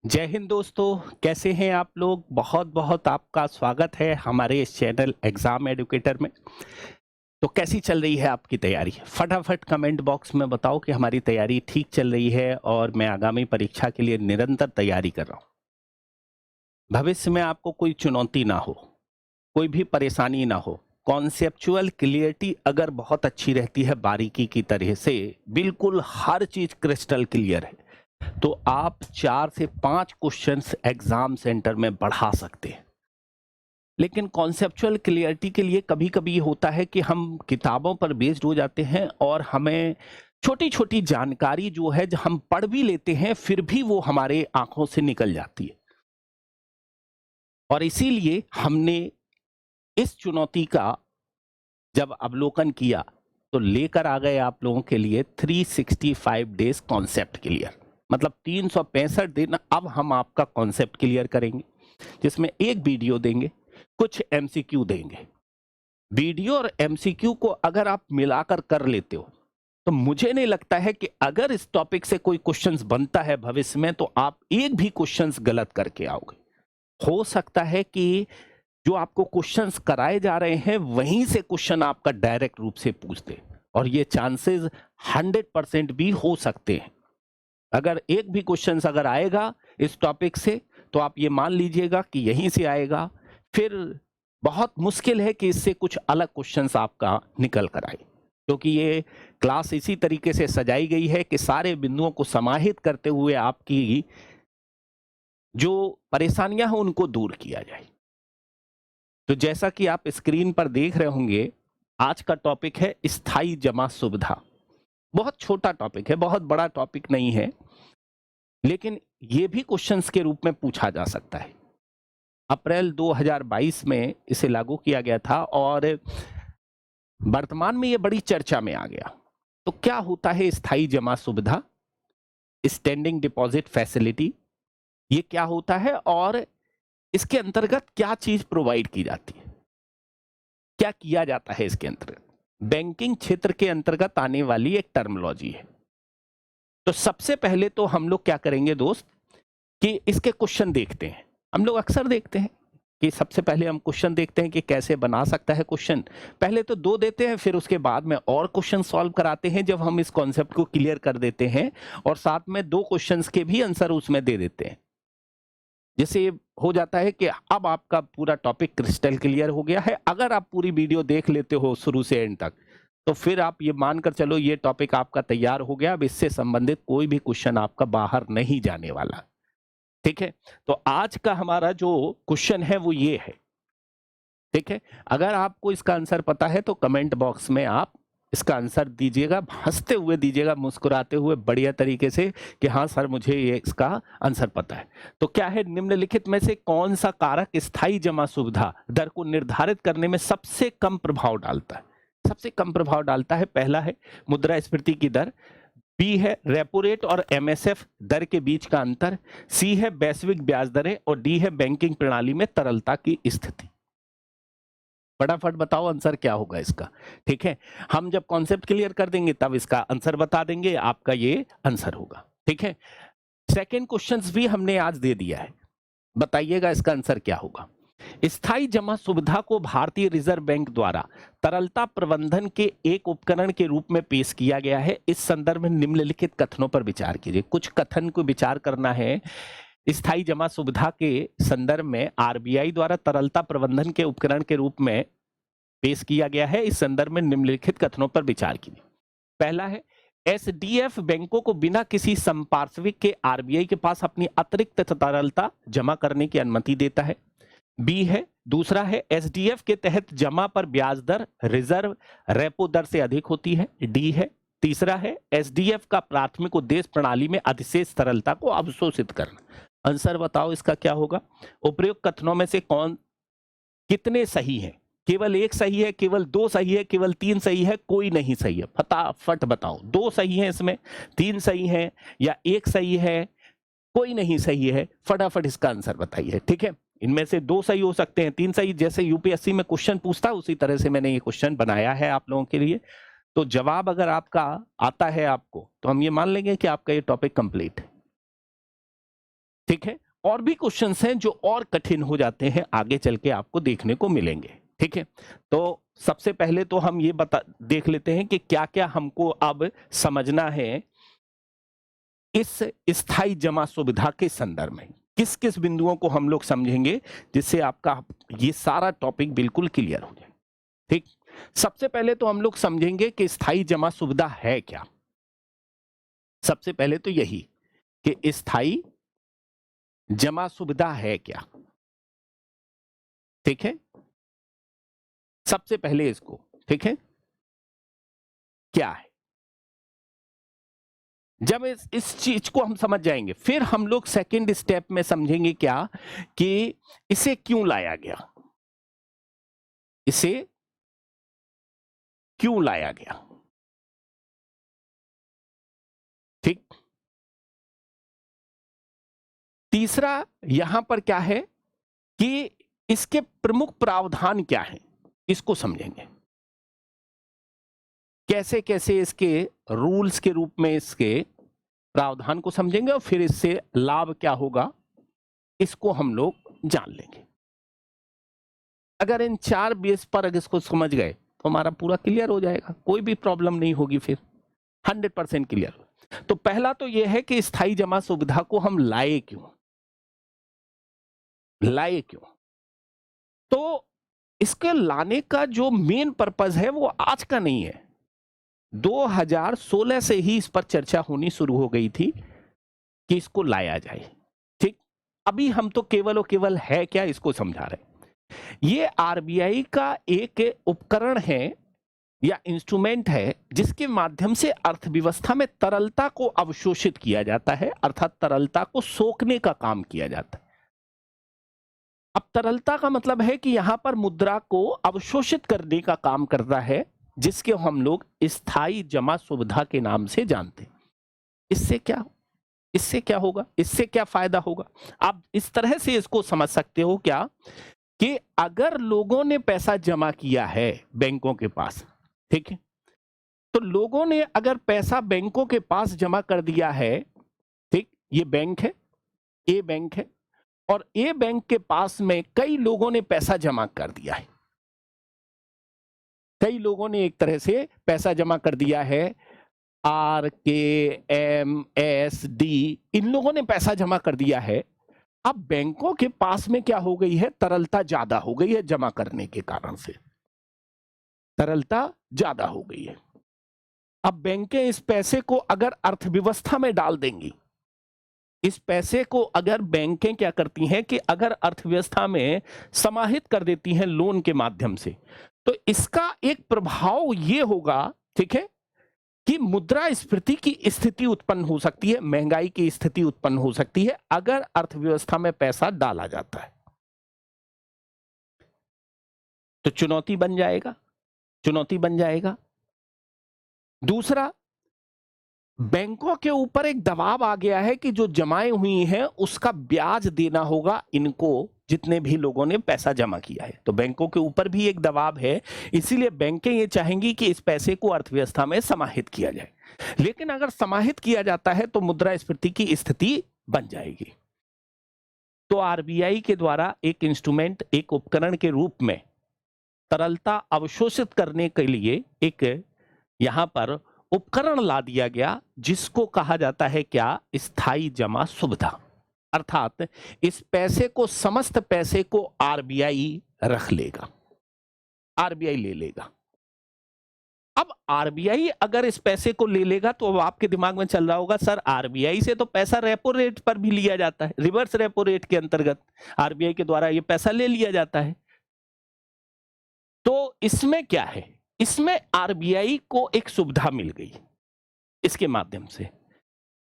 जय हिंद दोस्तों। कैसे हैं आप लोग? बहुत बहुत आपका स्वागत है हमारे इस चैनल एग्जाम एडुकेटर में। तो कैसी चल रही है आपकी तैयारी? फटाफट कमेंट बॉक्स में बताओ कि हमारी तैयारी ठीक चल रही है और मैं आगामी परीक्षा के लिए निरंतर तैयारी कर रहा हूँ। भविष्य में आपको कोई चुनौती ना हो, कोई भी परेशानी ना हो, कॉन्सेप्चुअल क्लियरिटी अगर बहुत अच्छी रहती है बारीकी की तरह से, बिल्कुल हर चीज क्रिस्टल क्लियर है, तो आप 4 से 5 क्वेश्चंस एग्जाम सेंटर में बढ़ा सकते हैं। लेकिन कॉन्सेप्चुअल क्लियरिटी के लिए कभी-कभी ये होता है कि हम किताबों पर बेस्ड हो जाते हैं और हमें छोटी-छोटी जानकारी जो है जो हम पढ़ भी लेते हैं फिर भी वो हमारे आंखों से निकल जाती है। और इसीलिए हमने इस चुनौती का जब अवलोकन किया तो लेकर आ गए आप लोगों के लिए 365 डेज कॉन्सेप्ट क्लियर। मतलब 365 दिन अब हम आपका कॉन्सेप्ट क्लियर करेंगे, जिसमें एक वीडियो देंगे, कुछ एमसीक्यू देंगे। वीडियो और एमसीक्यू को अगर आप मिलाकर कर लेते हो तो मुझे नहीं लगता है कि अगर इस टॉपिक से कोई क्वेश्चंस बनता है भविष्य में तो आप एक भी क्वेश्चंस गलत करके आओगे। हो सकता है कि जो आपको क्वेश्चंस कराए जा रहे हैं वहीं से क्वेश्चन आपका डायरेक्ट रूप से पूछ दे, और ये चांसेस 100% भी हो सकते हैं। अगर एक भी क्वेश्चंस अगर आएगा इस टॉपिक से तो आप ये मान लीजिएगा कि यहीं से आएगा। फिर बहुत मुश्किल है कि इससे कुछ अलग क्वेश्चंस आपका निकल कर आए, क्योंकि ये क्लास इसी तरीके से सजाई गई है कि सारे बिंदुओं को समाहित करते हुए आपकी जो परेशानियां हैं उनको दूर किया जाए। तो जैसा कि आप स्क्रीन पर देख रहे होंगे, आज का टॉपिक है स्थायी जमा सुविधा। बहुत छोटा टॉपिक है, बहुत बड़ा टॉपिक नहीं है, लेकिन ये भी क्वेश्चंस के रूप में पूछा जा सकता है। अप्रैल 2022 में इसे लागू किया गया था और वर्तमान में ये बड़ी चर्चा में आ गया। तो क्या होता है स्थायी जमा सुविधा, स्टैंडिंग डिपॉजिट फैसिलिटी? ये क्या होता है और इसके अंतर्गत क्या चीज प्रोवाइड की जाती है, क्या किया जाता है इसके अंतर्गत? बैंकिंग क्षेत्र के अंतर्गत आने वाली एक टर्मिनोलॉजी है। तो सबसे पहले तो हम लोग क्या करेंगे दोस्त कि इसके क्वेश्चन देखते हैं। हम लोग अक्सर देखते हैं कि सबसे पहले हम क्वेश्चन देखते हैं कि कैसे बना सकता है क्वेश्चन। पहले तो 2 देते हैं, फिर उसके बाद में और क्वेश्चन सॉल्व कराते हैं जब हम इस कॉन्सेप्ट को क्लियर कर देते हैं, और साथ में 2 क्वेश्चंस के भी आंसर उसमें दे देते हैं। जैसे ये हो जाता है कि अब आपका पूरा टॉपिक क्रिस्टल क्लियर हो गया है। अगर आप पूरी वीडियो देख लेते हो शुरू से एंड तक, तो फिर आप ये मानकर चलो ये टॉपिक आपका तैयार हो गया। अब इससे संबंधित कोई भी क्वेश्चन आपका बाहर नहीं जाने वाला। ठीक है? तो आज का हमारा जो क्वेश्चन है वो ये है। ठीक है? अगर आपको इसका आंसर पता है तो कमेंट बॉक्स में आप इसका आंसर दीजिएगा, हंसते हुए दीजिएगा, मुस्कुराते हुए बढ़िया तरीके से कि हाँ सर मुझे ये इसका आंसर पता है। तो क्या है, निम्नलिखित में से कौन सा कारक स्थायी जमा सुविधा दर को निर्धारित करने में सबसे कम प्रभाव डालता है? सबसे कम प्रभाव डालता है, पहला है मुद्रास्फीति की दर, बी है रेपो रेट और एमएसएफ दर के बीच का अंतर, सी है वैश्विक ब्याज दरें, और डी है बैंकिंग प्रणाली में तरलता की स्थिति। फटाफट बताओ आंसर क्या होगा इसका। ठीक है, हम जब कॉन्सेप्ट क्लियर कर देंगे तब इसका आंसर बता देंगे, आपका ये आंसर होगा। ठीक है, सेकंड क्वेश्चंस भी हमने आज दे दिया है, बताइएगा इसका आंसर क्या होगा। स्थायी जमा सुविधा को भारतीय रिजर्व बैंक द्वारा तरलता प्रबंधन के एक उपकरण के रूप में पेश किया गया है। इस संदर्भ में निम्नलिखित कथनों पर विचार कीजिए। कुछ कथन को विचार करना है। स्थायी जमा सुविधा के संदर्भ में आरबीआई द्वारा तरलता प्रबंधन के उपकरण के रूप में पेश किया गया है। इस संदर्भ में निम्नलिखित कथनों पर विचार कीजिए। पहला है, एसडीएफ बैंकों को बिना किसी संपार्श्विक के आरबीआई के पास अपनी अतिरिक्त तरलता जमा करने की अनुमति देता है। बी है, दूसरा है, एसडीएफ के तहत जमा पर ब्याज दर रिजर्व रेपो दर से अधिक होती है। डी है, तीसरा है, एसडीएफ का प्राथमिक उद्देश्य प्रणाली में अधिशेष तरलता को अवशोषित करना। आंसर बताओ इसका क्या होगा। उपयुक्त कथनों में से कौन कितने सही हैं? केवल एक सही है, केवल 2 सही है, केवल 3 सही है, कोई नहीं सही है? फटाफट बताओ। 2 सही है इसमें, 3 सही है, या 1 सही है, कोई नहीं सही है? फटाफट इसका आंसर बताइए। ठीक है, इनमें से 2 सही हो सकते हैं, 3 सही, जैसे यूपीएससी में क्वेश्चन पूछता है उसी तरह से मैंने ये क्वेश्चन बनाया है आप लोगों के लिए। तो जवाब अगर आपका आता है आपको तो हम ये मान लेंगे कि आपका ये टॉपिक कंप्लीट है। ठीक है, और भी क्वेश्चंस हैं जो और कठिन हो जाते हैं, आगे चल के आपको देखने को मिलेंगे। ठीक है, तो सबसे पहले तो हम ये देख लेते हैं कि क्या क्या हमको अब समझना है इस स्थायी जमा सुविधा के संदर्भ में। किस किस बिंदुओं को हम लोग समझेंगे जिससे आपका ये सारा टॉपिक बिल्कुल क्लियर हो जाए। ठीक, सबसे पहले तो हम लोग समझेंगे कि स्थायी जमा सुविधा है क्या। सबसे पहले तो यही कि स्थायी जमा सुविधा है क्या। ठीक है, सबसे पहले इसको, ठीक है, क्या है। जब इस चीज को हम समझ जाएंगे, फिर हम लोग सेकंड स्टेप में समझेंगे क्या कि इसे क्यों लाया गया, इसे क्यों लाया गया। ठीक, तीसरा यहां पर क्या है कि इसके प्रमुख प्रावधान क्या हैं, इसको समझेंगे। कैसे कैसे इसके रूल्स के रूप में इसके प्रावधान को समझेंगे और फिर इससे लाभ क्या होगा इसको हम लोग जान लेंगे। अगर इन 4 बेस पर अगर इसको समझ गए तो हमारा पूरा क्लियर हो जाएगा, कोई भी प्रॉब्लम नहीं होगी, फिर 100% क्लियर। तो पहला तो यह है कि स्थायी जमा सुविधा को हम लाए क्यों, लाए क्यों। तो इसके लाने का जो मेन पर्पज है वो आज का नहीं है, 2016 से ही इस पर चर्चा होनी शुरू हो गई थी कि इसको लाया जाए। ठीक, अभी हम तो केवल और केवल है क्या इसको समझा रहे हैं। ये आरबीआई का एक उपकरण है या इंस्ट्रूमेंट है जिसके माध्यम से अर्थव्यवस्था में तरलता को अवशोषित किया जाता है, अर्थात तरलता को सोखने का काम किया जाता है। अब तरलता का मतलब है कि यहां पर मुद्रा को अवशोषित करने का काम करता है, जिसके हम लोग स्थायी जमा सुविधा के नाम से जानते हैं। इससे क्या होगा, इससे क्या फायदा होगा, आप इस तरह से इसको समझ सकते हो क्या कि अगर लोगों ने पैसा जमा किया है बैंकों के पास, ठीक है, तो लोगों ने अगर पैसा बैंकों के पास जमा कर दिया है, ठीक, ये बैंक है, ए बैंक है, और ए बैंक के पास में कई लोगों ने पैसा जमा कर दिया है, कई लोगों ने एक तरह से पैसा जमा कर दिया है, आर के एम एस डी, इन लोगों ने पैसा जमा कर दिया है। अब बैंकों के पास में क्या हो गई है, तरलता ज्यादा हो गई है, जमा करने के कारण से तरलता ज्यादा हो गई है। अब बैंकें इस पैसे को अगर अर्थव्यवस्था में डाल देंगी, इस पैसे को अगर बैंकें क्या करती हैं कि अगर अर्थव्यवस्था में समाहित कर देती हैं लोन के माध्यम से, तो इसका एक प्रभाव ये होगा, ठीक है, कि मुद्रास्फीति की स्थिति उत्पन्न हो सकती है, महंगाई की स्थिति उत्पन्न हो सकती है अगर अर्थव्यवस्था में पैसा डाला जाता है। तो चुनौती बन जाएगा, चुनौती बन जाएगा। दूसरा, बैंकों के ऊपर एक दबाव आ गया है कि जो जमाए हुई हैं उसका ब्याज देना होगा इनको, जितने भी लोगों ने पैसा जमा किया है। तो बैंकों के ऊपर भी एक दबाव है, इसीलिए बैंकें ये चाहेंगी कि इस पैसे को अर्थव्यवस्था में समाहित किया जाए। लेकिन अगर समाहित किया जाता है तो मुद्रास्फीति की स्थिति बन जाएगी। तो आरबीआई के द्वारा एक इंस्ट्रूमेंट, एक उपकरण के रूप में तरलता अवशोषित करने के लिए एक यहां पर उपकरण ला दिया गया, जिसको कहा जाता है क्या, स्थायी जमा सुविधा। अर्थात इस पैसे को, समस्त पैसे को आरबीआई रख लेगा, आरबीआई ले लेगा। अब आरबीआई अगर इस पैसे को ले लेगा तो अब आपके दिमाग में चल रहा होगा, सर आरबीआई से तो पैसा रेपो रेट पर भी लिया जाता है, रिवर्स रेपो रेट के अंतर्गत आरबीआई के द्वारा ये पैसा ले लिया जाता है। तो इसमें क्या है, इसमें आरबीआई को एक सुविधा मिल गई इसके माध्यम से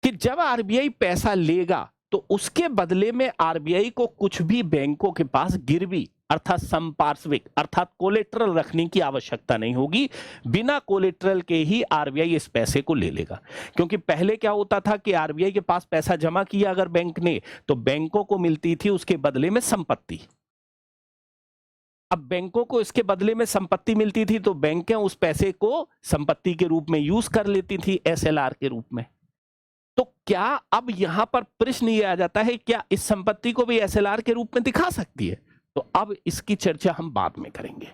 कि जब आरबीआई पैसा लेगा तो उसके बदले में आरबीआई को कुछ भी बैंकों के पास गिरवी अर्थात संपार्श्विक अर्थात कोलेट्रल रखने की आवश्यकता नहीं होगी। बिना कोलेट्रल के ही आरबीआई इस पैसे को ले लेगा। क्योंकि पहले क्या होता था कि आरबीआई के पास पैसा जमा किया अगर बैंक ने, तो बैंकों को मिलती थी उसके बदले में संपत्ति। अब बैंकों को इसके बदले में संपत्ति मिलती थी तो बैंकें उस पैसे को संपत्ति के रूप में यूज कर लेती थी, एसएलआर के रूप में। तो क्या अब यहां पर प्रश्न ये आ जाता है, क्या इस संपत्ति को भी एसएलआर के रूप में दिखा सकती है? तो अब इसकी चर्चा हम बाद में करेंगे।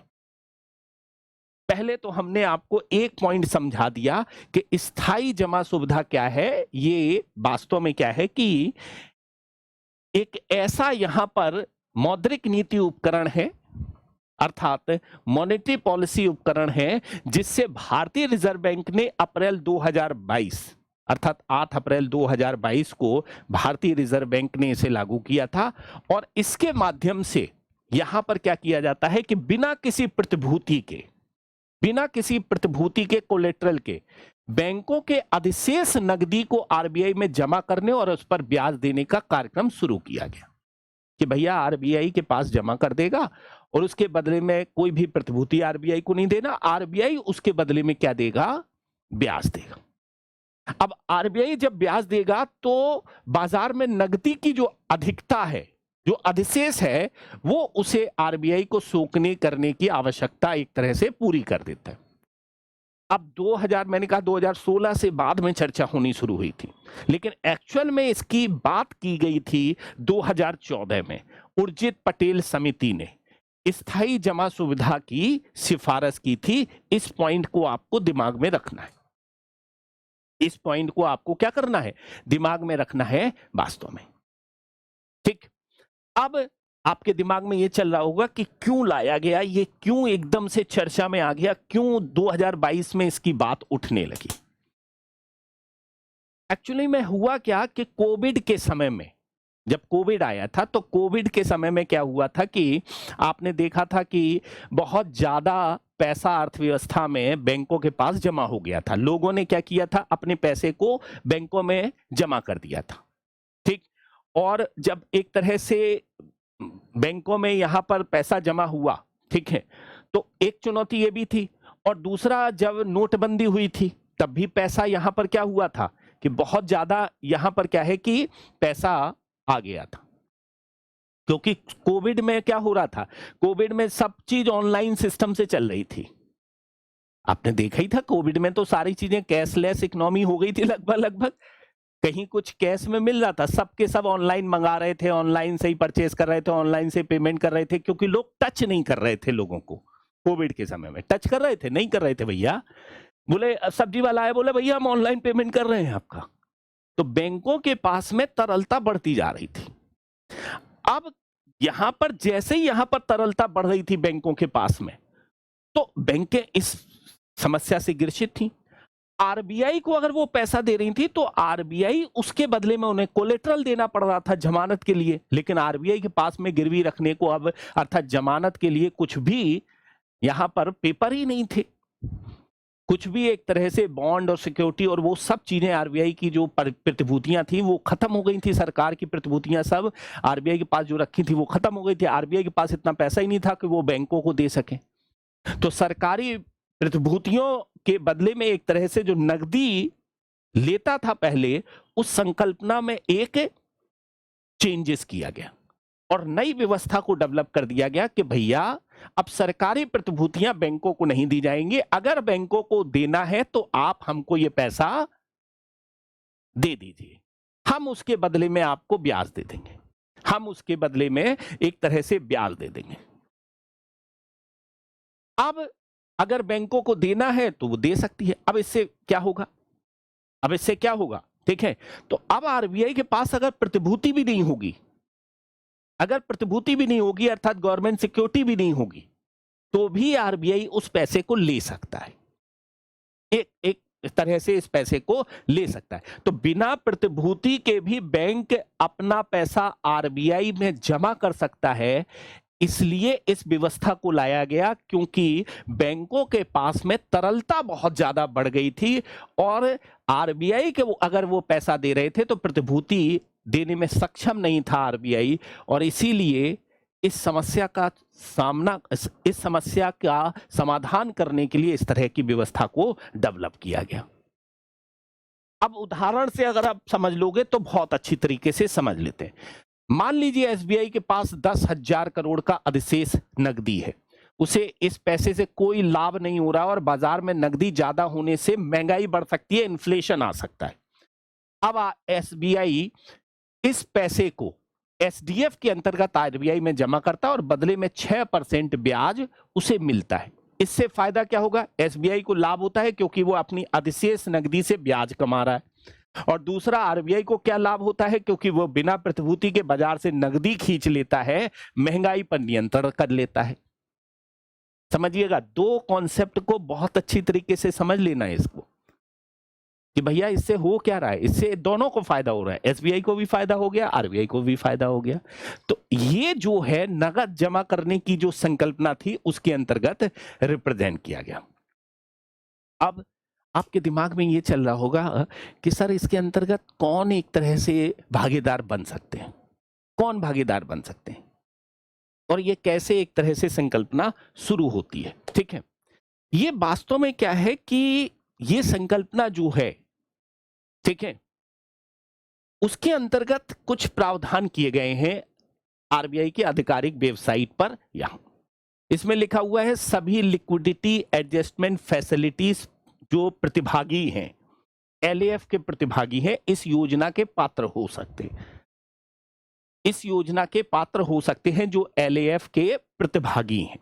पहले तो हमने आपको एक पॉइंट समझा दिया कि स्थायी जमा सुविधा क्या है। ये वास्तव में क्या है कि एक ऐसा यहां पर मौद्रिक नीति उपकरण है, अर्थात मॉनेटरी पॉलिसी उपकरण है, जिससे भारतीय रिजर्व बैंक ने अप्रैल 2022 अर्थात 8 अप्रैल 2022 को भारतीय रिजर्व बैंक ने इसे लागू किया था। और इसके माध्यम से यहां पर क्या किया जाता है कि बिना किसी प्रतिभूति के कोलेटरल के बैंकों के अधिशेष नकदी को आरबीआई में जमा करने और उस पर ब्याज देने का कार्यक्रम शुरू किया गया कि भैया आरबीआई के पास जमा कर देगा और उसके बदले में कोई भी प्रतिभूति आरबीआई को नहीं देना, आरबीआई उसके बदले में क्या देगा? ब्याज देगा। अब आरबीआई जब ब्याज देगा तो बाजार में नकदी की जो अधिकता है, जो अधिशेष है, वो उसे आरबीआई को सोकने करने की आवश्यकता एक तरह से पूरी कर देता है। अब मैंने कहा 2016 से बाद में चर्चा होनी शुरू हुई थी, लेकिन एक्चुअल में इसकी बात की गई थी 2014 में। उर्जित पटेल समिति ने स्थायी जमा सुविधा की सिफारिश की थी। इस पॉइंट को आपको दिमाग में रखना है, इस पॉइंट को आपको क्या करना है? दिमाग में रखना है वास्तव में। ठीक, अब आपके दिमाग में ये चल रहा होगा कि क्यों लाया गया, ये क्यों एकदम से चर्चा में आ गया, क्यों 2022 में इसकी बात उठने लगी। एक्चुअली में हुआ क्या कि कोविड के समय में, जब कोविड आया था, तो कोविड के समय में क्या हुआ था कि आपने देखा था कि बहुत ज्यादा पैसा अर्थव्यवस्था में बैंकों के पास जमा हो गया था। लोगों ने क्या किया था? अपने पैसे को बैंकों में जमा कर दिया था। ठीक, और जब एक तरह से बैंकों में यहां पर पैसा जमा हुआ, ठीक है, तो एक चुनौती ये भी थी। और दूसरा, जब नोटबंदी हुई थी तब भी पैसा यहां पर क्या हुआ था कि बहुत ज्यादा यहां पर क्या है कि पैसा आ गया था, क्योंकि कोविड में क्या हो रहा था? कोविड में सब चीज ऑनलाइन सिस्टम से चल रही थी। आपने देखा ही था, कोविड में तो सारी चीजें कैशलेस इकोनॉमी हो गई थी लगभग। कहीं कुछ कैश में मिल रहा था, सबके सब ऑनलाइन मंगा रहे थे, ऑनलाइन से ही परचेस कर रहे थे, ऑनलाइन से पेमेंट कर रहे थे, क्योंकि लोग टच नहीं कर रहे थे लोगों को। कोविड के समय में टच कर रहे थे? नहीं कर रहे थे भैया। बोले सब्जी वाला आया, बोले भैया हम ऑनलाइन पेमेंट कर रहे हैं आपका। तो बैंकों के पास में तरलता बढ़ती जा रही थी। अब यहां पर जैसे ही यहां पर तरलता बढ़ रही थी बैंकों के पास में, तो बैंकें इस समस्या से ग्रसित थी। आरबीआई को अगर वो पैसा दे रही थी तो आरबीआई उसके बदले में उन्हें कोलेटरल देना पड़ रहा था जमानत के लिए, लेकिन आरबीआई के पास में गिरवी रखने को अब, अर्थात जमानत के लिए कुछ भी यहां पर पेपर ही नहीं थे। कुछ भी एक तरह से बॉन्ड और सिक्योरिटी और वो सब चीजें, आरबीआई की जो प्रतिभूतियां थी वो खत्म हो गई थी। सरकार की प्रतिभूतियां सब आरबीआई के पास जो रखी थी वो खत्म हो गई थी। आरबीआई के पास इतना पैसा ही नहीं था कि वो बैंकों को दे सके। तो सरकारी प्रतिभूतियों के बदले में एक तरह से जो नकदी लेता था पहले, उस संकल्पना में एक चेंजेस किया गया और नई व्यवस्था को डेवलप कर दिया गया कि भैया अब सरकारी प्रतिभूतियां बैंकों को नहीं दी जाएंगी। अगर बैंकों को देना है तो आप हमको ये पैसा दे दीजिए, हम उसके बदले में आपको ब्याज दे देंगे, हम उसके बदले में एक तरह से ब्याज दे देंगे। अब अगर बैंकों को देना है तो वो दे सकती है। अब इससे क्या होगा? ठीक है, तो अब आरबीआई के पास अगर प्रतिभूति भी नहीं होगी, अर्थात गवर्नमेंट सिक्योरिटी भी नहीं होगी, तो भी आरबीआई उस पैसे को ले सकता है, एक तरह से इस पैसे को ले सकता है। तो बिना प्रतिभूति के भी बैंक अपना पैसा आरबीआई में जमा कर सकता है। इसलिए इस व्यवस्था को लाया गया क्योंकि बैंकों के पास में तरलता बहुत ज्यादा बढ़ गई थी और आरबीआई के अगर वो पैसा दे रहे थे तो प्रतिभूति देने में सक्षम नहीं था आरबीआई, और इसीलिए इस समस्या का समाधान करने के लिए इस तरह की व्यवस्था को डेवलप किया गया। अब उदाहरण से अगर आप समझ लोगे तो बहुत अच्छी तरीके से समझ लेते हैं। मान लीजिए एसबीआई के पास 10,000 करोड़ का अधिशेष नकदी है, उसे इस पैसे से कोई लाभ नहीं हो रहा और बाजार में नकदी ज्यादा होने से महंगाई बढ़ सकती है, इन्फ्लेशन आ सकता है। अब एसबीआई इस पैसे को एसडीएफ के अंतर्गत आरबीआई में जमा करता है और बदले में 6% ब्याज उसे मिलता है। इससे फायदा क्या होगा? एसबीआई को लाभ होता है क्योंकि वो अपनी अधिशेष नकदी से ब्याज कमा रहा है। और दूसरा, आरबीआई को क्या लाभ होता है? क्योंकि वो बिना प्रतिभूति के बाजार से नकदी खींच लेता है, महंगाई पर नियंत्रण कर लेता है। समझिएगा, दो कॉन्सेप्ट को बहुत अच्छी तरीके से समझ लेना है इसको कि भैया इससे हो क्या रहा है। इससे दोनों को फायदा हो रहा है, एसबीआई को भी फायदा हो गया, आरबीआई को भी फायदा हो गया। तो ये जो है नगद जमा करने की जो संकल्पना थी उसके अंतर्गत रिप्रेजेंट किया गया। अब आपके दिमाग में ये चल रहा होगा कि सर इसके अंतर्गत कौन एक तरह से भागीदार बन सकते हैं, कौन भागीदार बन सकते हैं, और ये कैसे एक तरह से संकल्पना शुरू होती है। ठीक है, ये वास्तव में क्या है कि ये संकल्पना जो है, ठीक है, उसके अंतर्गत कुछ प्रावधान किए गए हैं आरबीआई की आधिकारिक वेबसाइट पर। यहां इसमें लिखा हुआ है सभी लिक्विडिटी एडजस्टमेंट फैसिलिटीज जो प्रतिभागी हैं, एलएएफ के प्रतिभागी हैं, इस योजना के पात्र हो सकते हैं। इस योजना के पात्र हो सकते हैं जो एलएएफ के प्रतिभागी हैं,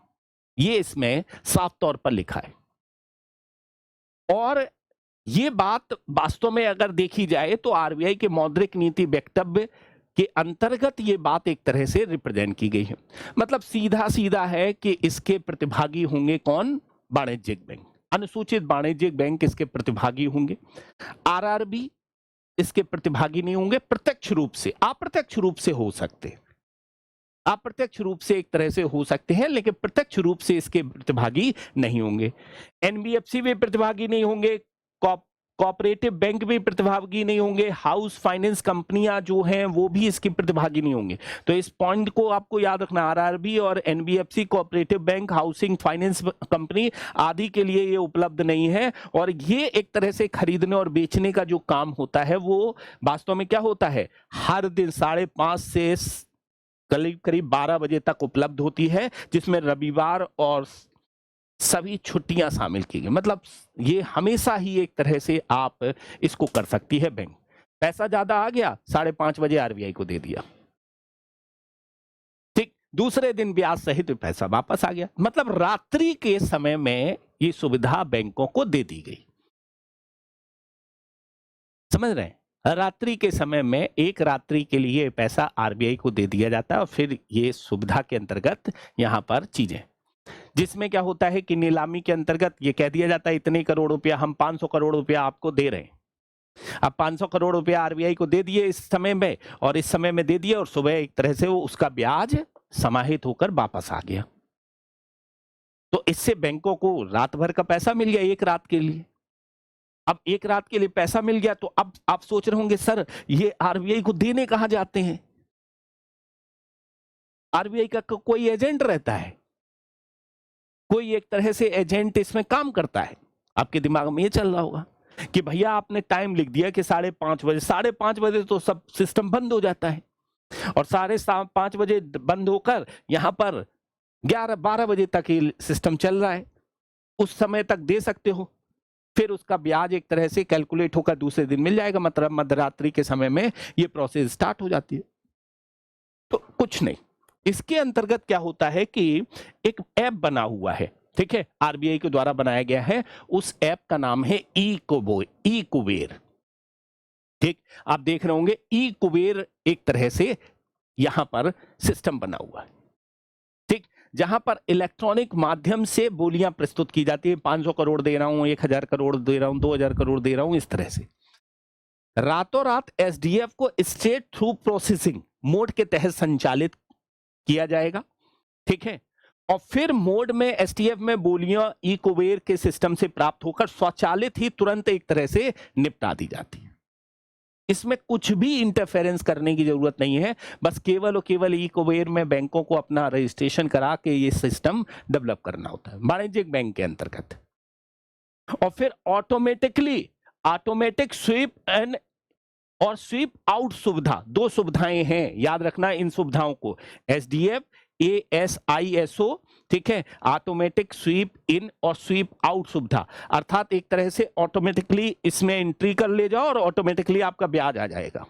ये इसमें साफ तौर पर लिखा है। और ये बात वास्तव में अगर देखी जाए तो आरबीआई के मौद्रिक नीति वक्तव्य के अंतर्गत ये बात एक तरह से रिप्रेजेंट की गई है। मतलब सीधा सीधा है कि इसके प्रतिभागी होंगे कौन? वाणिज्यिक बैंक, अनुसूचित वाणिज्यिक बैंक इसके प्रतिभागी होंगे। आरआरबी इसके प्रतिभागी नहीं होंगे प्रत्यक्ष रूप से, अप्रत्यक्ष रूप से हो सकते हैं, अप्रत्यक्ष रूप से एक तरह से हो सकते हैं, लेकिन प्रत्यक्ष रूप से इसके प्रतिभागी नहीं होंगे। एनबीएफसी भी प्रतिभागी नहीं होंगे, कोऑपरेटिव बैंक भी प्रतिभागी नहीं होंगे, हाउस फाइनेंस कंपनियां जो हैं वो भी इसके प्रतिभागी नहीं होंगे। तो इस पॉइंट को आपको याद रखना, आरआरबी और NBFC, cooperative bank, housing finance company आदि के लिए ये उपलब्ध नहीं है। और ये एक तरह से खरीदने और बेचने का जो काम होता है वो वास्तव में क्या होता है, हर दिन 5:30 से करीब करीब 12 बजे तक उपलब्ध होती है, जिसमें रविवार और सभी छुट्टियां शामिल की गई। मतलब ये हमेशा ही एक तरह से आप इसको कर सकती है बैंक। पैसा ज्यादा आ गया, 5:30 बजे आरबीआई को दे दिया, ठीक, दूसरे दिन ब्याज सहित पैसा वापस आ गया। मतलब रात्रि के समय में ये सुविधा बैंकों को दे दी गई। समझ रहे हैं? रात्रि के समय में एक रात्रि के लिए पैसा आरबीआई को दे दिया जाता है और फिर ये सुविधा के अंतर्गत यहां पर चीजें, जिसमें क्या होता है कि नीलामी के अंतर्गत ये कह दिया जाता है इतने करोड़ रुपया, हम 500 करोड़ रुपया आपको दे रहे हैं। अब 500 करोड़ रुपया आरबीआई को दे दिए इस समय में, और इस समय में दे दिए, और सुबह एक तरह से वो उसका ब्याज समाहित होकर वापस आ गया। तो इससे बैंकों को रात भर का पैसा मिल गया एक रात के लिए। अब एक रात के लिए पैसा मिल गया तो अब आप सोच रहे होंगे सर ये आरबीआई को देने कहां जाते हैं? आरबीआई का कोई एजेंट रहता है, कोई एक तरह से एजेंट इसमें काम करता है। आपके दिमाग में ये चल रहा होगा कि भैया आपने टाइम लिख दिया कि 5:30 बजे, 5:30 बजे तो सब सिस्टम बंद हो जाता है, और 5:30 बजे बंद होकर यहां पर 11-12 बजे तक ये सिस्टम चल रहा है, उस समय तक दे सकते हो, फिर उसका ब्याज एक तरह से कैलकुलेट होकर दूसरे दिन मिल जाएगा। मतलब मध्यरात्रि के समय में ये प्रोसेस स्टार्ट हो जाती है। तो कुछ नहीं, इसके अंतर्गत क्या होता है कि एक ऐप बना हुआ है, ठीक है, आरबीआई के द्वारा बनाया गया है। उस ऐप का नाम है ई कुबेर। ठीक, आप देख रहे होंगे ई कुबेर एक तरह से यहां पर सिस्टम बना हुआ है, ठीक, जहां पर इलेक्ट्रॉनिक माध्यम से बोलियां प्रस्तुत की जाती है। 500 करोड़ दे रहा हूं, 1000 करोड़ दे रहा हूं, 2000 करोड़ दे रहा हूं, इस तरह से रातों रात एसडीएफ को स्ट्रेट थ्रू प्रोसेसिंग मोड के तहत संचालित किया जाएगा, ठीक है, और फिर मोड में एसटीएफ में बोलियां ई कुबेर के सिस्टम से प्राप्त होकर स्वचालित ही तुरंत एक तरह से निपटा दी जाती है। इसमें कुछ भी इंटरफेरेंस करने की जरूरत नहीं है, बस केवल और केवल ई कुबेर में बैंकों को अपना रजिस्ट्रेशन करा के ये सिस्टम डेवलप करना होता है वाणिज्यिक बैंक के अंतर्गत। और फिर ऑटोमेटिक स्वीप एंड और स्वीप आउट सुविधा, दो सुविधाएं हैं, याद रखना इन सुविधाओं को। एसडीएफ ASISO, ठीक है, ऑटोमेटिक स्वीप इन और स्वीप आउट सुविधा, अर्थात एक तरह से ऑटोमेटिकली इसमें एंट्री कर ले जाओ और ऑटोमेटिकली आपका ब्याज आ जाएगा।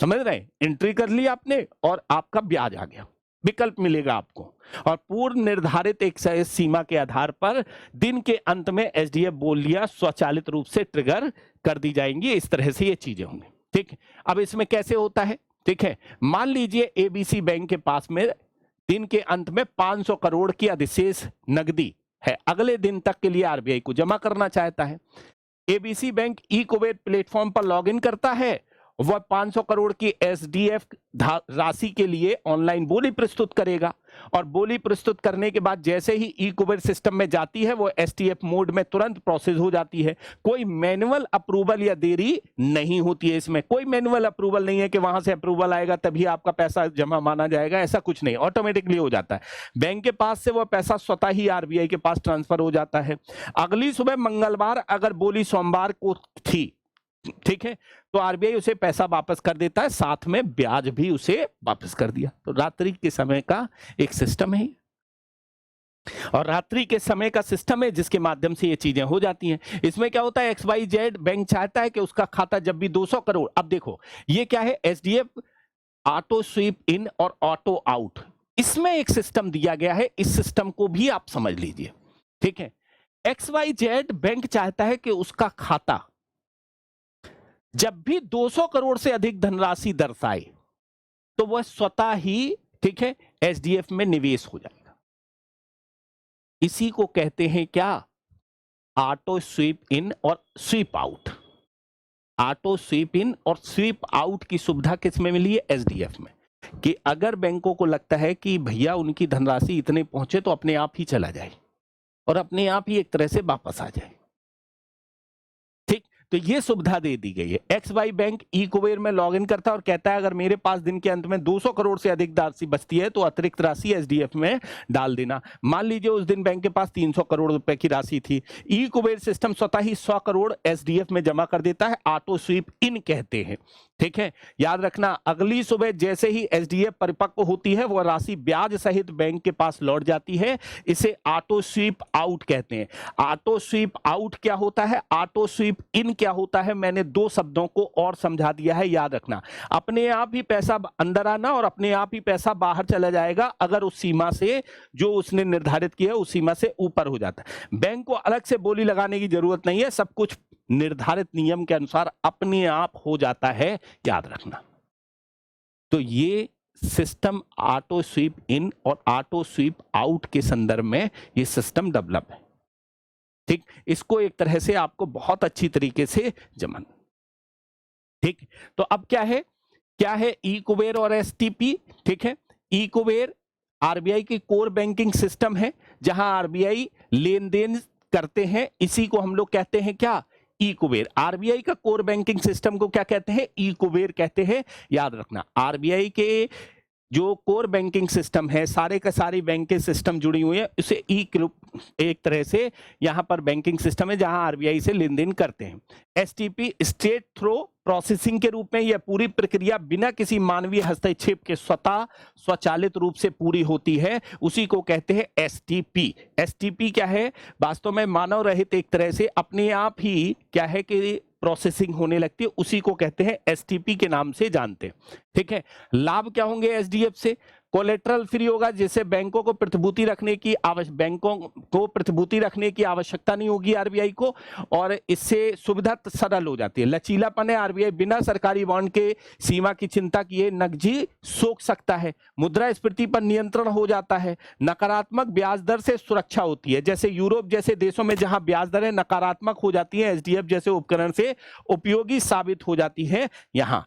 समझ रहे हैं, एंट्री कर ली आपने और आपका ब्याज आ गया, विकल्प मिलेगा आपको। और पूर्व निर्धारित एक सीमा के आधार पर दिन के अंत में एसडीएफ बोलियां स्वचालित रूप से ट्रिगर कर दी जाएंगी। इस तरह से ये चीजें होंगी, ठीक है। अब इसमें कैसे होता है, ठीक है, मान लीजिए एबीसी बैंक के पास में दिन के अंत में 500 करोड़ की अधिशेष नकदी है, अगले दिन तक के लिए आरबीआई को जमा करना चाहता है। एबीसी बैंक ई कुबेर प्लेटफॉर्म पर लॉगिन करता है, वह 500 करोड़ की एसडीएफ राशि के लिए ऑनलाइन बोली प्रस्तुत करेगा और बोली प्रस्तुत करने के बाद जैसे ही ई कुबेर सिस्टम में जाती है वो एसटीएफ मोड में तुरंत प्रोसेस हो जाती है। कोई मैनुअल अप्रूवल या देरी नहीं होती है, इसमें कोई मैनुअल अप्रूवल नहीं है कि वहां से अप्रूवल आएगा तभी आपका पैसा जमा माना जाएगा, ऐसा कुछ नहीं, ऑटोमेटिकली हो जाता है। बैंक के पास से वह पैसा स्वतः ही आरबीआई के पास ट्रांसफर हो जाता है। अगली सुबह मंगलवार अगर बोली सोमवार को थी, ठीक है, तो आरबीआई उसे पैसा वापस कर देता है, साथ में ब्याज भी उसे वापस कर दिया। तो रात्रि के समय का एक सिस्टम है और रात्रि के समय का सिस्टम है जिसके माध्यम से ये चीजें हो जाती हैं। इसमें क्या होता है, XYZ बैंक चाहता है कि उसका खाता जब भी 200 करोड़, अब देखो ये क्या है, एसडीएफ ऑटो स्वीप इन और ऑटो आउट, इसमें एक सिस्टम दिया गया है, इस सिस्टम को भी आप समझ लीजिए, ठीक है। XYZ बैंक चाहता है कि उसका खाता जब भी 200 करोड़ से अधिक धनराशि दर्शाए तो वह स्वतः ही, ठीक है, एसडीएफ में निवेश हो जाएगा। इसी को कहते हैं क्या, ऑटो स्वीप इन और स्वीप आउट। ऑटो स्वीप इन और स्वीप आउट की सुविधा किस में मिली है, एसडीएफ में, कि अगर बैंकों को लगता है कि भैया उनकी धनराशि इतने पहुंचे तो अपने आप ही चला जाए और अपने आप ही एक तरह से वापस आ जाए, तो ये सुविधा दे दी गई है। XY बैंक ई कुबेर में लॉगिन करता है और कहता है अगर मेरे पास दिन के अंत में 200 करोड़ से अधिक राशि बचती है तो अतिरिक्त राशि एसडीएफ में डाल देना। मान लीजिए उस दिन बैंक के पास 300 करोड़ रुपए की राशि थी, ई कुबेर सिस्टम स्वतः ही 100 करोड़ एसडीएफ में जमा कर देता है, ऑटो स्वीप इन कहते हैं, ठीक है। याद रखना, अगली सुबह जैसे ही एसडीएफ परिपक्व होती है वह राशि ब्याज सहित बैंक के पास लौट जाती है, इसे ऑटो स्वीप आउट कहते हैं। ऑटो स्वीप आउट क्या होता है, ऑटो स्वीप इन क्या होता है, मैंने दो शब्दों को और समझा दिया है, याद रखना। अपने आप ही पैसा अंदर आना और अपने आप ही पैसा बाहर चला जाएगा अगर उस सीमा से जो उसने निर्धारित किया है उस सीमा से ऊपर हो जाता है। बैंक को अलग से बोली लगाने की जरूरत नहीं है, सब कुछ निर्धारित नियम के अनुसार अपने आप हो जाता है, याद रखना। तो ये सिस्टम ऑटो स्वीप इन और ऑटो स्वीप आउट के संदर्भ में ये सिस्टम डेवलप है, ठीक। इसको एक तरह से आपको बहुत अच्छी तरीके से जमन, ठीक। तो अब क्या है ई कुबेर और एसटीपी, ठीक है। ई कुबेर आरबीआई की कोर बैंकिंग सिस्टम है जहां आरबीआई लेन देन करते हैं, इसी को हम लोग कहते हैं क्या, ई कुबेर। आरबीआई का कोर बैंकिंग सिस्टम को क्या कहते हैं, ई कुबेर कहते हैं, याद रखना। आरबीआई के जो कोर बैंकिंग सिस्टम है, सारे का सारी बैंकिंग सिस्टम जुड़ी हुई है, उसे ई एक तरह से यहां पर बैंकिंग सिस्टम है जहां आरबीआई से लेन देन करते हैं। एसटीपी स्टेट थ्रो प्रोसेसिंग के रूप में यह पूरी प्रक्रिया बिना किसी मानवीय हस्तक्षेप के स्वतः स्वचालित रूप से पूरी होती है, उसी को कहते हैं एसटीपी। एसटीपी क्या है, वास्तव में मानव रहित एक तरह से अपने आप ही क्या है कि प्रोसेसिंग होने लगती है, उसी को कहते हैं एसटीपी के नाम से जानते हैं, ठीक है। लाभ क्या होंगे एसडीएफ से, कोलेटरल फ्री होगा, जिससे बैंकों को प्रतिभूति रखने की आवश्यकता नहीं होगी आरबीआई को, और इससे सुविधा सरल हो जाती है। लचीलापन है, आरबीआई बिना सरकारी बॉन्ड के सीमा की चिंता किए नकदी सोख सकता है। मुद्रास्फीति पर नियंत्रण हो जाता है। नकारात्मक ब्याज दर से सुरक्षा होती है, जैसे यूरोप जैसे देशों में जहां ब्याज दरें नकारात्मक हो जाती है, एसडीएफ जैसे उपकरण से उपयोगी साबित हो जाती है यहां।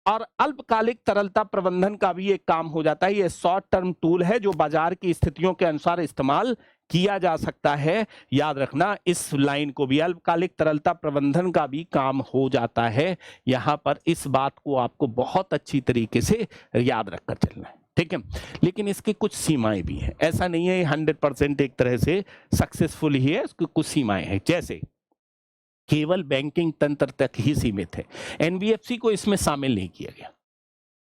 और अल्पकालिक तरलता प्रबंधन का भी एक काम हो जाता है, ये शॉर्ट टर्म टूल है जो बाजार की स्थितियों के अनुसार इस्तेमाल किया जा सकता है, याद रखना। इस लाइन को भी, अल्पकालिक तरलता प्रबंधन का भी काम हो जाता है यहां पर, इस बात को आपको बहुत अच्छी तरीके से याद रखकर चलना है, ठीक है। लेकिन इसकी कुछ सीमाएं भी हैं, ऐसा नहीं है 100% एक तरह से सक्सेसफुल ही है, उसकी कुछ सीमाएं हैं, जैसे केवल बैंकिंग तंत्र तक ही सीमित है, एनबीएफसी को इसमें शामिल नहीं किया गया,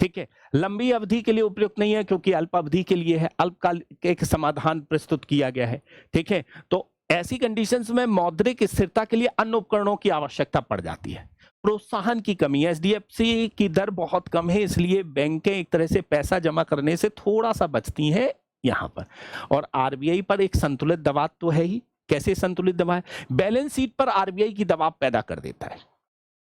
ठीक है, लंबी अवधि के लिए उपयुक्त नहीं है क्योंकि अल्प अवधि के लिए है, अल्पकाल के एक समाधान प्रस्तुत किया गया है। ठीक है, तो ऐसी कंडीशंस में मौद्रिक स्थिरता के लिए अन्य उपकरणों की आवश्यकता पड़ जाती है। प्रोत्साहन की कमी है, एचडीएफसी की दर बहुत कम है, इसलिए बैंकें एक तरह से पैसा जमा करने से थोड़ा सा बचती हैं यहाँ पर। और आरबीआई पर एक संतुलित दबाव तो है ही। कैसे संतुलित दबाव है? बैलेंस शीट पर आरबीआई की दबाव पैदा कर देता है।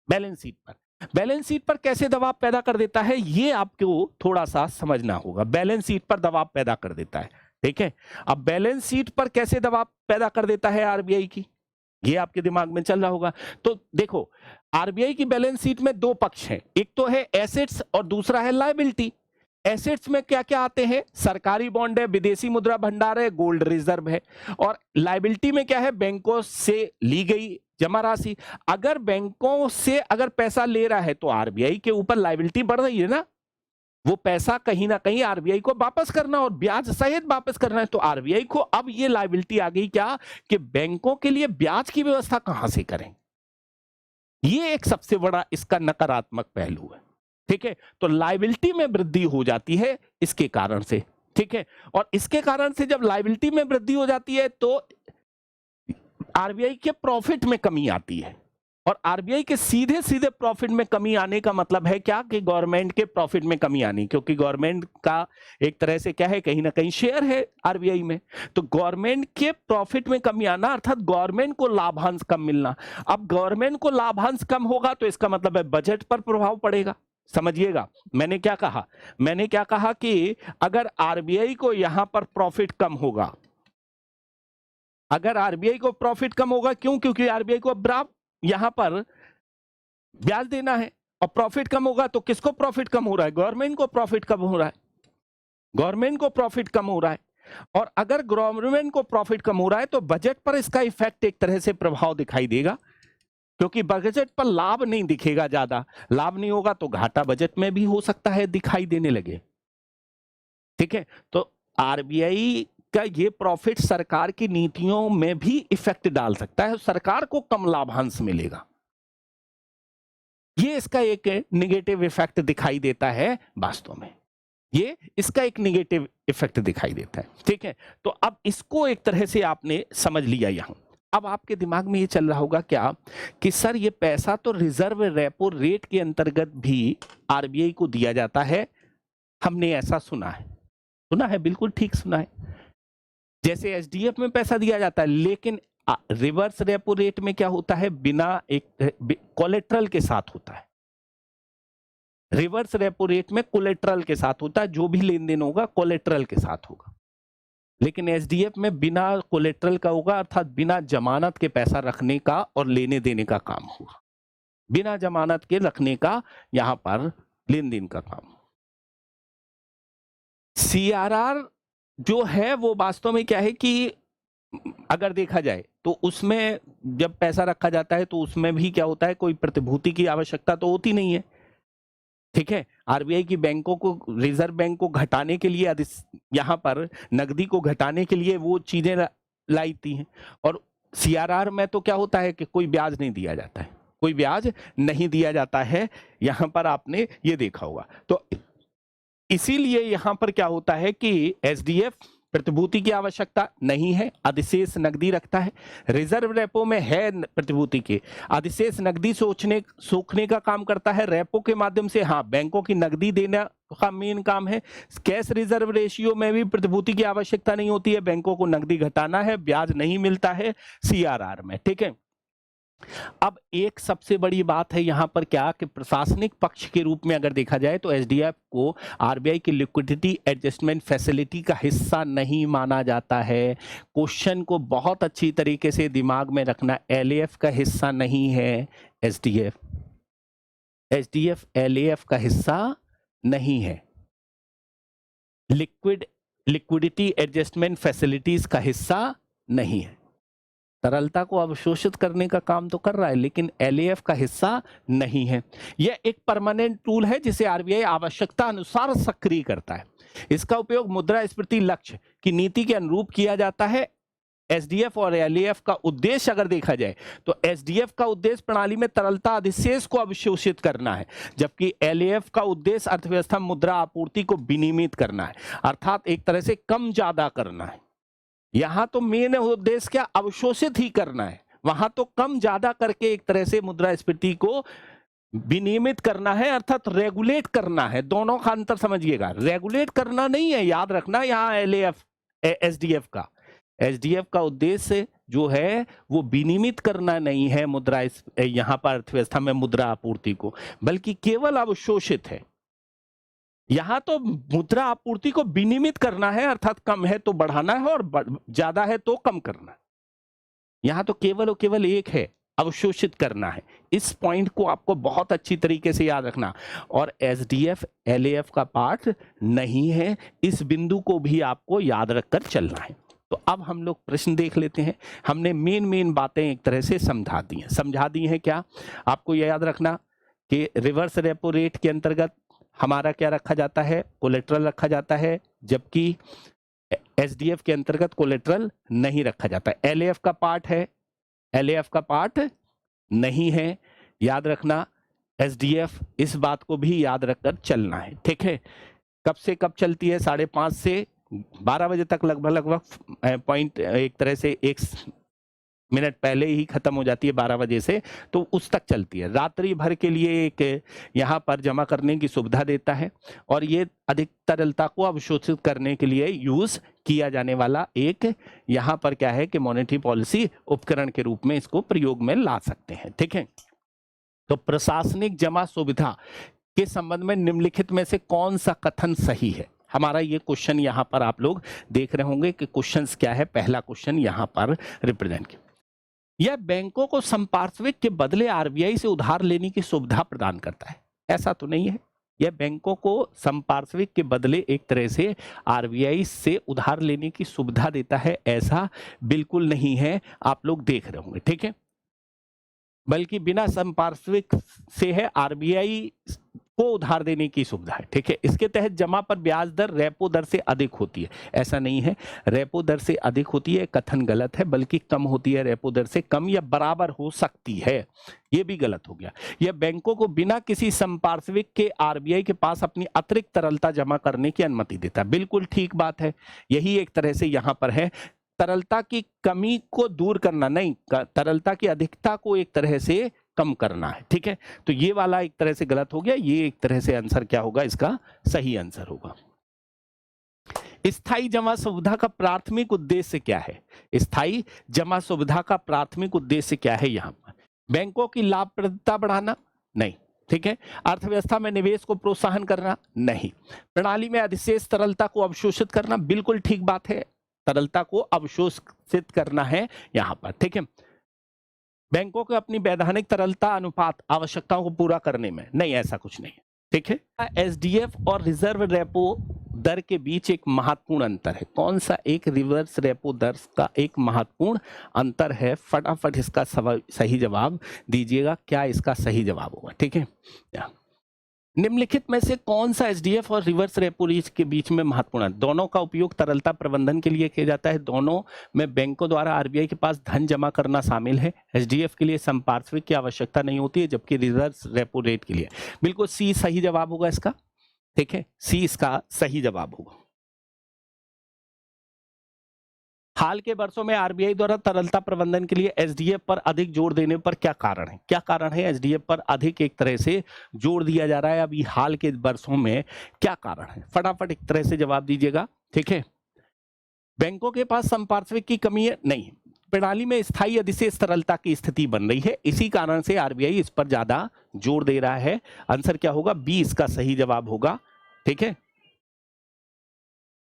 बैलेंस शीट पर कैसे दबाव पैदा कर देता है, ये आपको थोड़ा सा समझना होगा। बैलेंस शीट पर दबाव पैदा कर देता है, ठीक है। अब बैलेंस शीट पर कैसे दबाव पैदा कर देता है आरबीआई की, ये आपके दिमाग में चल रहा होगा। तो देखो, आरबीआई की बैलेंस शीट में दो पक्ष हैं, एक तो है एसेट्स और दूसरा है लायबिलिटी। एसेट्स में क्या क्या आते हैं? सरकारी बॉन्ड है, विदेशी मुद्रा भंडार है, गोल्ड रिजर्व है। और लायबिलिटी में क्या है? बैंकों से ली गई जमा राशि। अगर बैंकों से अगर पैसा ले रहा है तो आरबीआई के ऊपर लायबिलिटी बढ़ रही है ना, वो पैसा कहीं ना कहीं आरबीआई को वापस करना और ब्याज सहित वापस करना है। तो आरबीआई को अब ये लायबिलिटी आ गई क्या कि बैंकों के लिए ब्याज की व्यवस्था कहां से करें। ये एक सबसे बड़ा इसका नकारात्मक पहलू है, ठीक है। तो लायबिलिटी में वृद्धि हो जाती है इसके कारण से, ठीक है। और इसके कारण से जब लायबिलिटी में वृद्धि हो जाती है तो आरबीआई के प्रॉफिट में कमी आती है। और आरबीआई के सीधे सीधे प्रॉफिट में कमी आने का मतलब है क्या कि गवर्नमेंट के प्रॉफिट में कमी आनी, क्योंकि गवर्नमेंट का एक तरह से क्या है, कहीं ना कहीं शेयर है आरबीआई में। तो गवर्नमेंट के प्रॉफिट में कमी आना अर्थात गवर्नमेंट को लाभांश कम मिलना। अब गवर्नमेंट को लाभांश कम होगा तो इसका मतलब है बजट पर प्रभाव पड़ेगा। समझिएगा मैंने क्या कहा, मैंने क्या कहा कि अगर आरबीआई को यहां पर प्रॉफिट कम होगा, अगर आरबीआई को प्रॉफिट कम होगा, क्यों? क्योंकि आरबीआई को अब यहां पर ब्याज देना है और प्रॉफिट कम होगा तो किसको प्रॉफिट कम हो रहा है? गवर्नमेंट को प्रॉफिट कम हो रहा है, गवर्नमेंट को प्रॉफिट कम हो रहा है। और अगर गवर्नमेंट को प्रॉफिट कम हो रहा है तो बजट पर इसका इफेक्ट एक तरह से प्रभाव दिखाई देगा, क्योंकि बजट पर लाभ नहीं दिखेगा, ज्यादा लाभ नहीं होगा तो घाटा बजट में भी हो सकता है दिखाई देने लगे, ठीक है। तो आरबीआई का ये प्रॉफिट सरकार की नीतियों में भी इफेक्ट डाल सकता है, सरकार को कम लाभांश मिलेगा। ये इसका एक निगेटिव इफेक्ट दिखाई देता है, वास्तव में ये इसका एक निगेटिव इफेक्ट दिखाई देता है, ठीक है। तो अब इसको एक तरह से आपने समझ लिया। यहां अब आपके दिमाग में ये चल रहा होगा क्या कि सर ये पैसा तो रिजर्व रेपो रेट के अंतर्गत भी आरबीआई को दिया जाता है, हमने ऐसा सुना है। सुना है, बिल्कुल ठीक सुना है। जैसे एचडीएफ में पैसा दिया जाता है, लेकिन रिवर्स रेपो रेट में क्या होता है? बिना एक कोलेट्रल के साथ होता है। रिवर्स रेपो रेट में कोलेट्रल के साथ होता है, जो भी लेन देन होगा कोलेट्रल के साथ होगा। लेकिन एचडीएफ में बिना कोलेट्रल का होगा, अर्थात बिना जमानत के पैसा रखने का और लेने देने का काम होगा। बिना जमानत के रखने का यहां पर लेन देन का काम। सीआरआर जो है वो वास्तव में क्या है कि अगर देखा जाए तो उसमें जब पैसा रखा जाता है तो उसमें भी क्या होता है, कोई प्रतिभूति की आवश्यकता तो होती नहीं है, ठीक है। आरबीआई की बैंकों को, रिजर्व बैंक को घटाने के लिए, यहां पर नकदी को घटाने के लिए वो चीजें लाई थी हैं। और सीआरआर में तो क्या होता है कि कोई ब्याज नहीं दिया जाता है, कोई ब्याज नहीं दिया जाता है, यहां पर आपने ये देखा होगा। तो इसीलिए यहां पर क्या होता है कि एचडीएफ प्रतिभूति की आवश्यकता नहीं है, अधिशेष नकदी रखता है। रिजर्व रेपो में है प्रतिभूति के, अधिशेष नकदी सोखने का काम करता है। रेपो के माध्यम से हाँ बैंकों की नकदी देना का मेन काम है। कैश रिजर्व रेशियो में भी प्रतिभूति की आवश्यकता नहीं होती है, बैंकों को नकदी घटाना है, ब्याज नहीं मिलता है सीआरआर में, ठीक है। अब एक सबसे बड़ी बात है यहां पर क्या कि प्रशासनिक पक्ष के रूप में अगर देखा जाए तो एचडीएफ को आरबीआई की लिक्विडिटी एडजस्टमेंट फैसिलिटी का हिस्सा नहीं माना जाता है। क्वेश्चन को बहुत अच्छी तरीके से दिमाग में रखना, एलएएफ का हिस्सा नहीं है एचडीएफ, एचडीएफ एलएएफ का हिस्सा नहीं है। लिक्विडिटी एडजस्टमेंट फैसिलिटीज का हिस्सा नहीं है। तरलता को अवशोषित करने का काम तो कर रहा है, लेकिन एलएएफ का हिस्सा नहीं है। यह एक परमानेंट टूल है जिसे आरबीआई आवश्यकता अनुसार सक्रिय करता है। इसका उपयोग मुद्रास्फीति लक्ष्य की नीति के अनुरूप किया जाता है। एसडीएफ और एलएएफ का उद्देश्य अगर देखा जाए तो एसडीएफ का उद्देश्य प्रणाली में तरलता अधिशेष को अवशोषित करना है, जबकि एलएएफ का उद्देश्य अर्थव्यवस्था में मुद्रा आपूर्ति को विनियमित करना है, अर्थात एक तरह से कम ज्यादा करना है। यहां तो मेन उद्देश्य क्या, अवशोषित ही करना है, वहां तो कम ज्यादा करके एक तरह से मुद्रास्फीति को विनियमित करना है, अर्थात रेगुलेट करना है। दोनों का अंतर समझिएगा, रेगुलेट करना नहीं है, याद रखना। यहाँ एलएएफ एसडीएफ का उद्देश्य जो है वो विनियमित करना नहीं है मुद्रा, यहाँ पर अर्थव्यवस्था में मुद्रा आपूर्ति को, बल्कि केवल अवशोषित है। यहां तो मुद्रा आपूर्ति को विनियमित करना है, अर्थात कम है तो बढ़ाना है और ज्यादा है तो कम करना है। यहां तो केवल और केवल एक है, अवशोषित करना है। इस पॉइंट को आपको बहुत अच्छी तरीके से याद रखना, और एसडीएफ एलएएफ का पार्ट नहीं है, इस बिंदु को भी आपको याद रखकर चलना है। तो अब हम लोग प्रश्न देख लेते हैं। हमने मेन बातें एक तरह से समझा दी हैं। क्या आपको याद रखना कि रिवर्स रेपो रेट के अंतर्गत हमारा क्या रखा जाता है, कोलेट्रल रखा जाता है, जबकि एसडीएफ के अंतर्गत कोलेट्रल नहीं रखा जाता। एलएएफ का पार्ट है, एलएएफ का पार्ट नहीं है, याद रखना। एसडीएफ, इस बात को भी याद रखकर चलना है, ठीक है। कब से कब चलती है, 5:30 से 12 बजे तक लगभग पॉइंट एक तरह से 1 मिनट पहले ही खत्म हो जाती है, 12 बजे से, तो उस तक चलती है। रात्रि भर के लिए एक यहाँ पर जमा करने की सुविधा देता है, और ये अधिक तरलता को अवशोषित करने के लिए यूज किया जाने वाला एक यहाँ पर क्या है कि मॉनेटरी पॉलिसी उपकरण के रूप में इसको प्रयोग में ला सकते हैं, ठीक है। तो प्रशासनिक जमा सुविधा के संबंध में निम्नलिखित में से कौन सा कथन सही है? हमारा ये क्वेश्चन यहाँ पर आप लोग देख रहे होंगे कि क्वेश्चंस क्या है। पहला क्वेश्चन यहाँ पर रिप्रेजेंट किया, यह बैंकों को संपार्श्विक के बदले आरबीआई से उधार लेने की सुविधा प्रदान करता है। ऐसा तो नहीं है, यह बैंकों को संपार्श्विक के बदले एक तरह से आरबीआई से उधार लेने की सुविधा देता है, ऐसा बिल्कुल नहीं है। आप लोग देख रहे होंगे, ठीक है। बल्कि बिना संपार्श्विक से है आरबीआई को उधार देने की सुविधा है, ठीक है। इसके तहत जमा पर ब्याज दर रेपो दर से अधिक होती है, ऐसा नहीं है। रेपो दर से अधिक होती है कथन गलत है, बल्कि कम होती है, रेपो दर से कम या बराबर हो सकती है, ये भी गलत हो गया। यह बैंकों को बिना किसी संपार्श्विक के आरबीआई के पास अपनी अतिरिक्त तरलता जमा करने की अनुमति देता है। बिल्कुल ठीक बात है, यही एक तरह से यहाँ पर है। तरलता की कमी को दूर करना नहीं, तरलता की अधिकता को एक तरह से कम करना है, ठीक है। तो ये वाला एक तरह से गलत हो गया, ये एक तरह से आंसर क्या होगा, इसका सही आंसर होगा। स्थायी जमा सुविधा का प्राथमिक उद्देश्य क्या है? स्थायी जमा सुविधा का प्राथमिक उद्देश्य क्या है? यहाँ पर बैंकों की लाभप्रदता बढ़ाना? नहीं, ठीक है। अर्थव्यवस्था में निवेश को प्रोत्साहन करना? नहीं। प्रणाली में अधिशेष तरलता को अवशोषित करना? बिल्कुल ठीक बात है, तरलता को अवशोषित करना है यहाँ पर, ठीक है। बैंकों को अपनी वैधानिक तरलता अनुपात आवश्यकताओं को पूरा करने में? नहीं, ऐसा कुछ नहीं है, ठीक है। एसडीएफ और रिजर्व रेपो दर के बीच एक महत्वपूर्ण अंतर है। कौन सा एक? रिवर्स रेपो दर का एक महत्वपूर्ण अंतर है। फटाफट इसका सही जवाब दीजिएगा, क्या इसका सही जवाब होगा, ठीक है। निम्नलिखित में से कौन सा एसडीएफ और रिवर्स रेपो रेट के बीच में महत्वपूर्ण है? दोनों का उपयोग तरलता प्रबंधन के लिए किया जाता है, दोनों में बैंकों द्वारा आरबीआई के पास धन जमा करना शामिल है। एसडीएफ के लिए संपार्श्विक की आवश्यकता नहीं होती है, जबकि रिवर्स रेपो रेट के लिए बिल्कुल सी सही जवाब होगा इसका, ठीक है। सी इसका सही जवाब होगा। हाल के वर्षों में आरबीआई द्वारा तरलता प्रबंधन के लिए एसडीएफ पर अधिक जोर देने पर क्या कारण है? क्या कारण है एसडीएफ पर अधिक एक तरह से जोर दिया जा रहा है अभी हाल के वर्षों में? क्या कारण है? फटाफट एक तरह से जवाब दीजिएगा, ठीक है। बैंकों के पास संपार्श्विक की कमी है? नहीं। प्रणाली में स्थायी अधिशेष तरलता की स्थिति बन रही है, इसी कारण से आरबीआई इस पर ज्यादा जोर दे रहा है। आंसर क्या होगा? बी इसका सही जवाब होगा, ठीक है।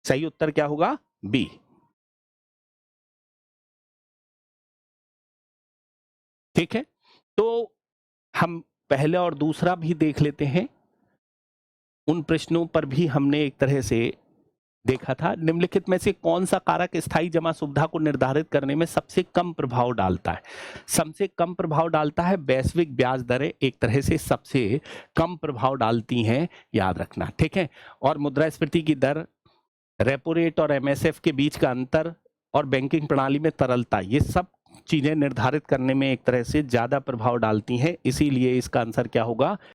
सही उत्तर क्या होगा? बी। ठीक है, तो हम पहले और दूसरा भी देख लेते हैं। उन प्रश्नों पर भी हमने एक तरह से देखा था। निम्नलिखित में से कौन सा कारक स्थायी जमा सुविधा को निर्धारित करने में सबसे कम प्रभाव डालता है? सबसे कम प्रभाव डालता है वैश्विक ब्याज दरें, एक तरह से सबसे कम प्रभाव डालती हैं, याद रखना, ठीक है। और मुद्रास्फीति की दर, रेपो रेट और एमएसएफ के बीच का अंतर, और बैंकिंग प्रणाली में तरलता, ये सब चीजें निर्धारित करने में एक तरह से ज्यादा प्रभाव डालती हैं। इसीलिए इसका आंसर क्या होगा?